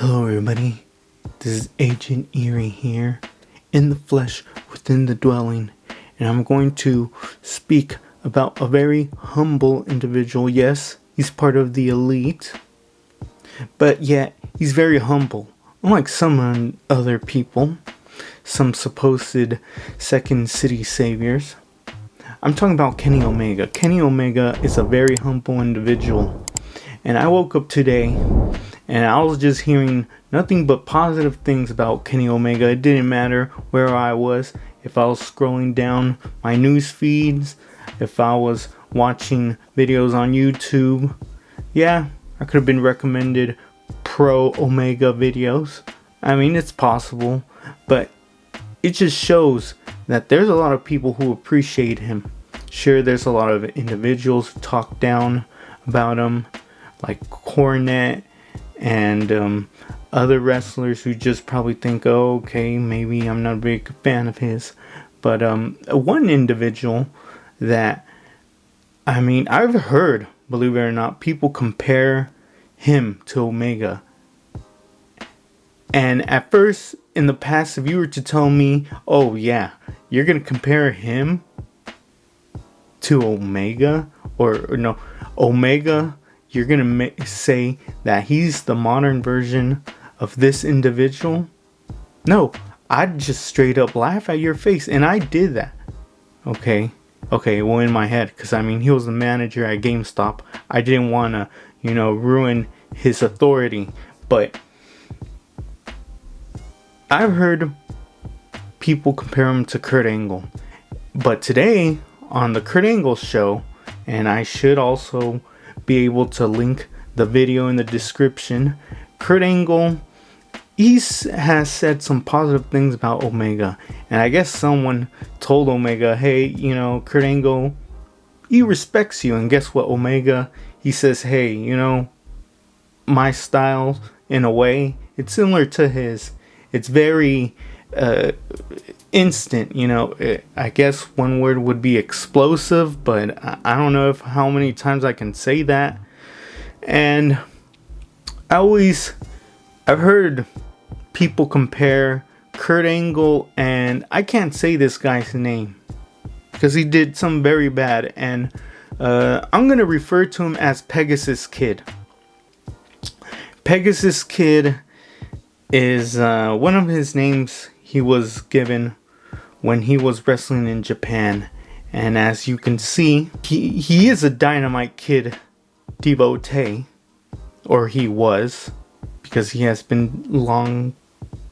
Hello everybody, this is Agent Eerie here, in the flesh within the dwelling, and I'm going to speak about a very humble individual. Yes, he's part of the elite, but yet he's very humble, unlike some other people, some supposed second city saviors. I'm talking about Kenny Omega. Kenny Omega is a very humble individual, and I woke up today and I was just hearing nothing but positive things about Kenny Omega. It didn't matter where I was. If I was scrolling down my news feeds, if I was watching videos on YouTube, yeah, I could have been recommended pro Omega videos. I mean, it's possible, but it just shows that there's a lot of people who appreciate him. Sure, there's a lot of individuals who talk down about him, like Cornette and other wrestlers who just probably think, oh, okay, maybe I'm not a big fan of his. But one individual that, I mean, I've heard, believe it or not, people compare him to Omega. And at first, in the past, if you were to tell me, oh yeah, you're going to compare him to Omega, or no, Omega, you're going to say that he's the modern version of this individual? No, I'd just straight up laugh at your face. And I did that. Okay, well, in my head. Because, I mean, he was the manager at GameStop. I didn't want to, ruin his authority. But I've heard people compare him to Kurt Angle. But today, on the Kurt Angle show, and I should also be able to link the video in the description, Kurt Angle, has said some positive things about Omega. And I guess someone told Omega, hey, Kurt Angle, he respects you. And guess what, Omega, he says, hey, my style, in a way, it's similar to his. It's very instant, I guess one word would be explosive, but I don't know how many times I can say that. And I've heard people compare Kurt Angle, and I can't say this guy's name because he did something very bad, and I'm going to refer to him as Pegasus Kid. Pegasus Kid is one of his names he was given when he was wrestling in Japan. And as you can see, he is a Dynamite Kid devotee, or he was, because he has been long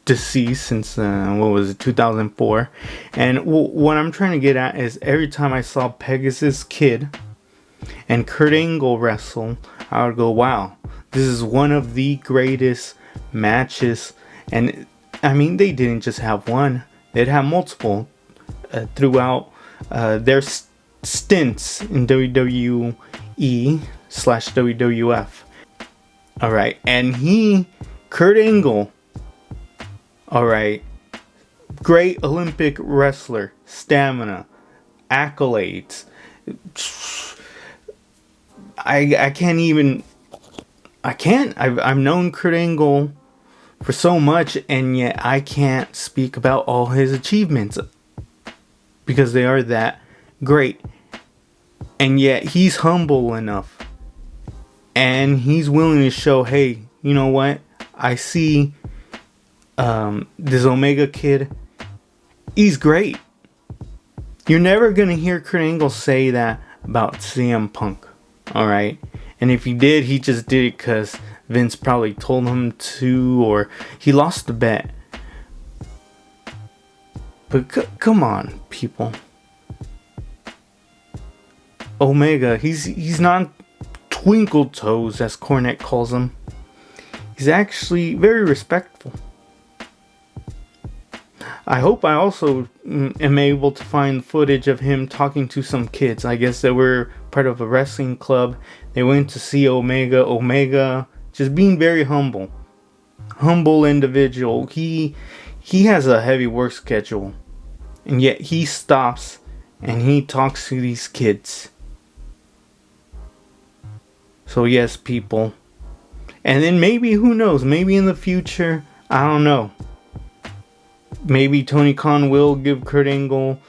deceased since 2004. And what I'm trying to get at is, every time I saw Pegasus Kid and Kurt Angle wrestle, I would go, wow, this is one of the greatest matches. And I mean, they didn't just have one, they'd have multiple throughout their stints in WWE/WWF. Alright, and Kurt Angle, alright, great Olympic wrestler, stamina, accolades. I've known Kurt Angle for so much, and yet I can't speak about all his achievements because they are that great. And yet he's humble enough, and he's willing to show, hey, you know what, I see this Omega Kid, he's great. You're never gonna hear Kurt Angle say that about CM Punk, alright? And if he did, he just did it because Vince probably told him to, or he lost the bet. But come on, people. Omega, he's not twinkle toes, as Cornette calls him. He's actually very respectful. I hope I also am able to find footage of him talking to some kids. I guess they were part of a wrestling club. They went to see Omega. Omega just being very humble individual. He has a heavy work schedule, and yet he stops and he talks to these kids. So yes, people, And then maybe, who knows, maybe in the future, I don't know, maybe Tony Khan will give Kurt Angle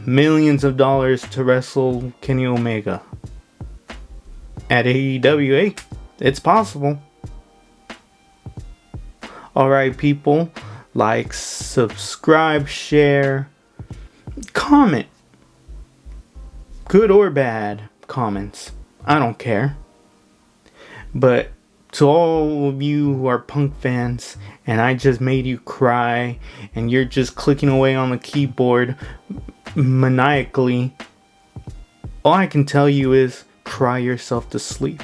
millions of dollars to wrestle Kenny Omega at AEW. It's possible. Alright, people, like, subscribe, share, comment. Good or bad comments. I don't care. But to all of you who are Punk fans and I just made you cry and you're just clicking away on the keyboard maniacally, all I can tell you is cry yourself to sleep.